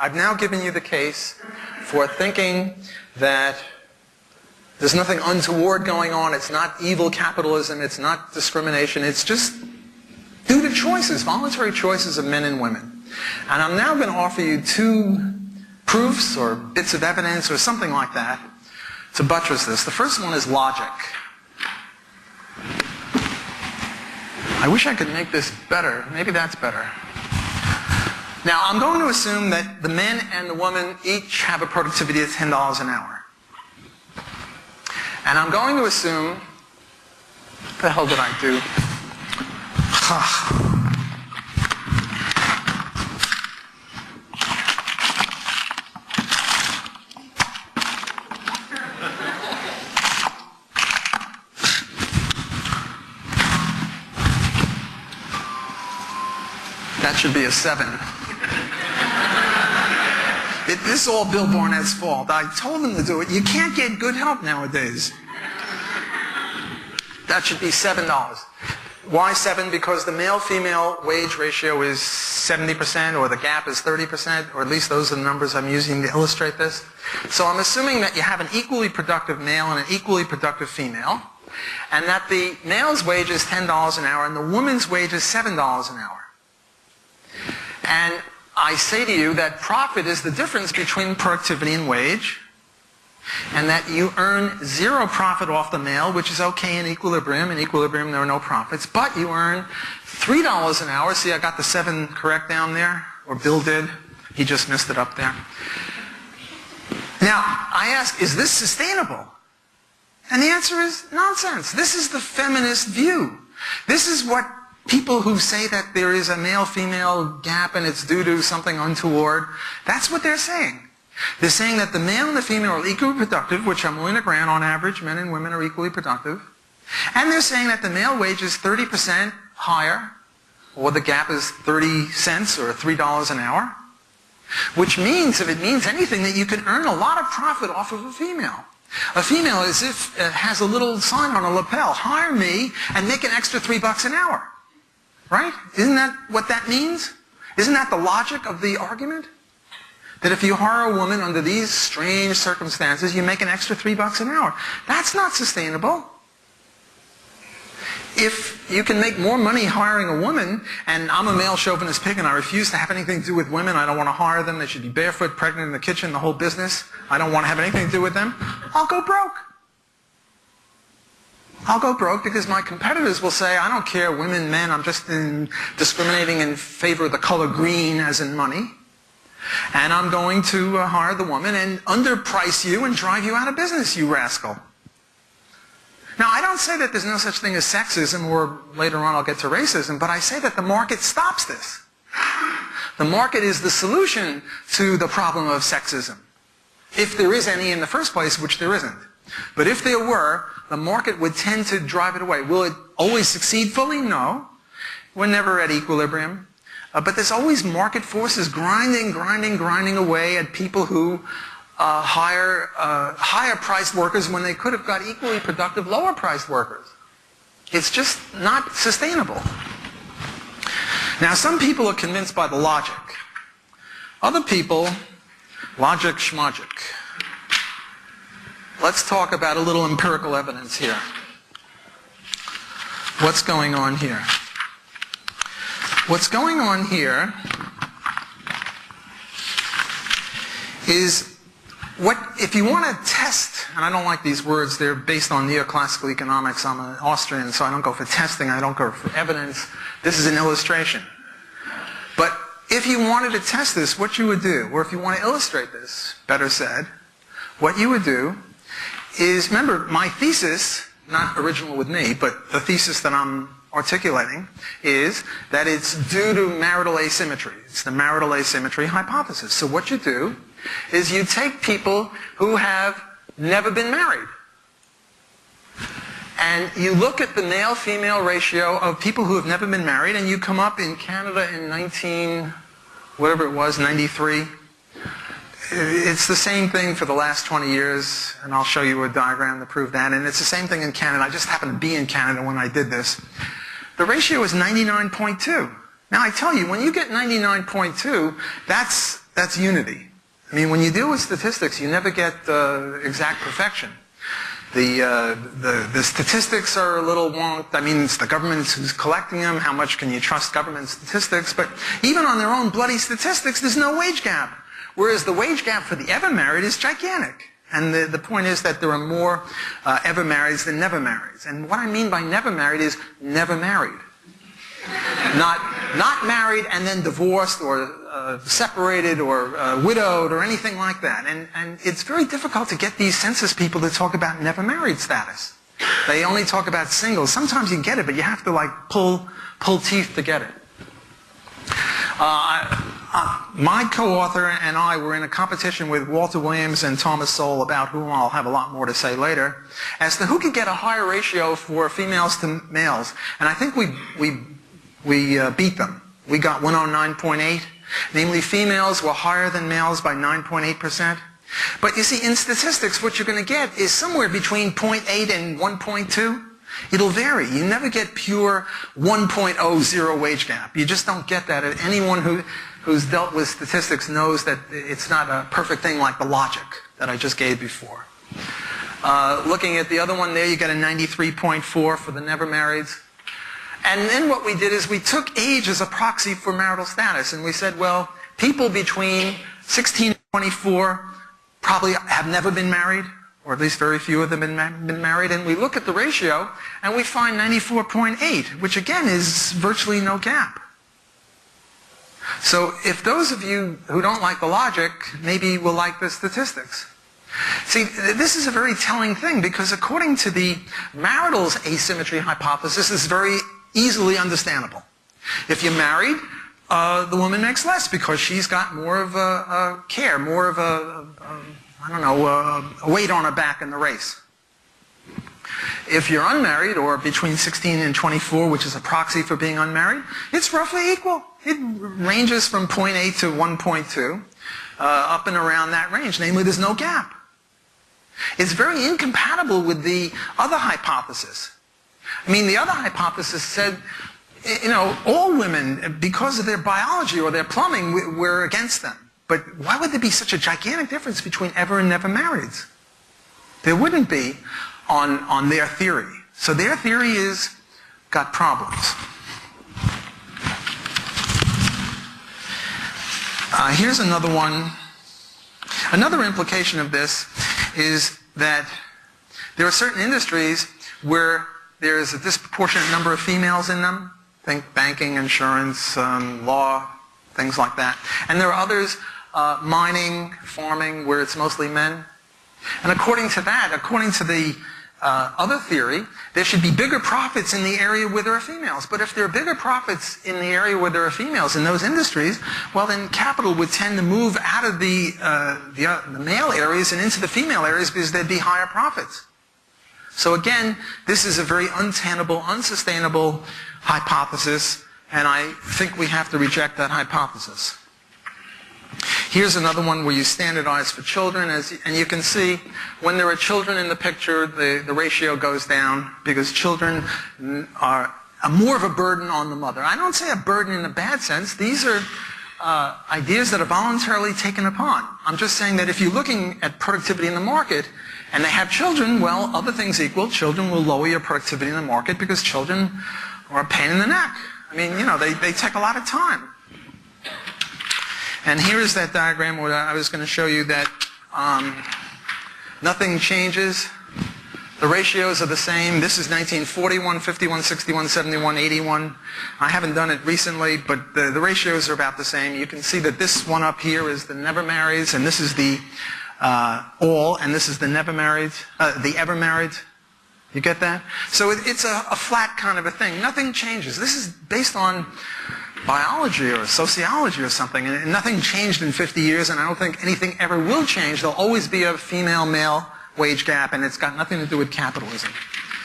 I've now given you the case for thinking that there's nothing untoward going on. It's not evil capitalism. It's not discrimination. It's just due to choices, voluntary choices of men and women. And I'm now going to offer you two proofs or bits of evidence or something like that to buttress this. The first one is logic. I wish I could make this better. Maybe that's better. Now, I'm going to assume that the men and the woman each have a productivity of $10 an hour. And I'm going to assume, what the hell did I do? That should be a 7. This is all Bill Barnett's fault. I told him to do it. You can't get good help nowadays. That should be $7. Why 7? Because the male-female wage ratio is 70%, or the gap is 30%, or at least those are the numbers I'm using to illustrate this. So I'm assuming that you have an equally productive male and an equally productive female, and that the male's wage is $10 an hour and the woman's wage is $7 an hour. And I say to you that profit is the difference between productivity and wage, and that you earn 0 profit off the male, which is okay in equilibrium. In equilibrium, there are no profits. But you earn $3 an hour. See, I got the 7 correct down there, or Bill did. He just missed it up there. Now, I ask, is this sustainable? And the answer is nonsense. This is the feminist view. This is what people who say that there is a male-female gap and it's due to something untoward, that's what they're saying. They're saying that the male and the female are equally productive, which I'm willing to grant on average, men and women are equally productive. And they're saying that the male wage is 30% higher, or the gap is 30 cents or $3 an hour, which means, if it means anything, that you can earn a lot of profit off of a female. A female is if it has a little sign on a lapel, hire me and make an extra $3 an hour. Right? Isn't that what that means? Isn't that the logic of the argument? That if you hire a woman under these strange circumstances, you make an extra $3 an hour. That's not sustainable. If you can make more money hiring a woman, and I'm a male chauvinist pig and I refuse to have anything to do with women, I don't want to hire them, they should be barefoot, pregnant in the kitchen, the whole business, I don't want to have anything to do with them, I'll go broke. I'll go broke because my competitors will say, I don't care, women, men, I'm just discriminating in favor of the color green as in money. And I'm going to hire the woman and underprice you and drive you out of business, you rascal. Now, I don't say that there's no such thing as sexism, or later on I'll get to racism, but I say that the market stops this. The market is the solution to the problem of sexism. If there is any in the first place, which there isn't. But if there were, the market would tend to drive it away. Will it always succeed fully? No. We're never at equilibrium. But there's always market forces grinding away at people who hire higher-priced workers when they could have got equally productive, lower-priced workers. It's just not sustainable. Now, some people are convinced by the logic. Other people, logic schmogic. Let's talk about a little empirical evidence here. What's going on here? What's going on here is if you want to test, and I don't like these words, they're based on neoclassical economics. I'm an Austrian, so I don't go for testing, I don't go for evidence. This is an illustration. But if you wanted to test this, what you would do, or if you want to illustrate this, better said, what you would do is, remember, my thesis, not original with me, but the thesis that I'm articulating is that it's due to marital asymmetry. It's the marital asymmetry hypothesis. So what you do is you take people who have never been married, and you look at the male-female ratio of people who have never been married, and you come up in Canada in 93. It's the same thing for the last 20 years, and I'll show you a diagram to prove that. And it's the same thing in Canada. I just happened to be in Canada when I did this. The ratio is 99.2. Now, I tell you, when you get 99.2, that's that's unity. I mean, when you deal with statistics, you never get exact perfection. The statistics are a little wonk. I mean, it's the government who's collecting them. How much can you trust government statistics? But even on their own bloody statistics, there's no wage gap. Whereas the wage gap for the ever married is gigantic. And the point is that there are more ever marrieds than never marrieds. And what I mean by never married is never married. Not married and then divorced or separated or widowed or anything like that. And it's very difficult to get these census people to talk about never married status. They only talk about singles. Sometimes you get it, but you have to like pull teeth to get it. My co-author and I were in a competition with Walter Williams and Thomas Sowell, about whom I'll have a lot more to say later, as to who could get a higher ratio for females to males. And I think we beat them. We got 109.8. Namely, females were higher than males by 9.8%. But you see, in statistics, what you're going to get is somewhere between 0.8 and 1.2. It'll vary. You never get pure 1.00 wage gap. You just don't get that. And anyone who's dealt with statistics knows that it's not a perfect thing like the logic that I just gave before. Looking at the other one there, you get a 93.4 for the never marrieds. And then what we did is we took age as a proxy for marital status. And we said, well, people between 16 and 24 probably have never been married, or at least very few of them have been married. And we look at the ratio, and we find 94.8, which again is virtually no gap. So if those of you who don't like the logic, maybe will like the statistics. See, this is a very telling thing, because according to the marital's asymmetry hypothesis, it's very easily understandable. If you're married, the woman makes less because she's got more of a care, more of a weight on her back in the race. If you're unmarried, or between 16 and 24, which is a proxy for being unmarried, it's roughly equal. It ranges from 0.8 to 1.2, up and around that range. Namely, there's no gap. It's very incompatible with the other hypothesis. I mean, the other hypothesis said, you know, all women, because of their biology or their plumbing, we're against them. But why would there be such a gigantic difference between ever and never marrieds? There wouldn't be on their theory. So their theory is got problems. Here's another one. Another implication of this is that there are certain industries where there's a disproportionate number of females in them. Think banking, insurance, law, things like that. And there are others, mining, farming, where it's mostly men. And according to that, according to the other theory, there should be bigger profits in the area where there are females. But if there are bigger profits in the area where there are females in those industries, well, then capital would tend to move out of the male areas and into the female areas, because there'd be higher profits. So again, this is a very untenable, unsustainable hypothesis, and I think we have to reject that hypothesis. Here's another one where you standardize for children, and you can see when there are children in the picture, the ratio goes down, because children are more of a burden on the mother. I don't say a burden in a bad sense. These are ideas that are voluntarily taken upon. I'm just saying that if you're looking at productivity in the market, and they have children, well, other things equal, children will lower your productivity in the market, because children are a pain in the neck. I mean, you know, they take a lot of time. And here is that diagram where I was going to show you that nothing changes. The ratios are the same. This is 1941, 51, 61, 71, 81. I haven't done it recently, but the ratios are about the same. You can see that this one up here is the never marrieds, and this is the all, and this is the never married, the ever married. You get that? So it's a flat kind of a thing. Nothing changes. This is based on biology or sociology or something, and nothing changed in 50 years, and I don't think anything ever will change. There'll always be a female-male wage gap, and it's got nothing to do with capitalism.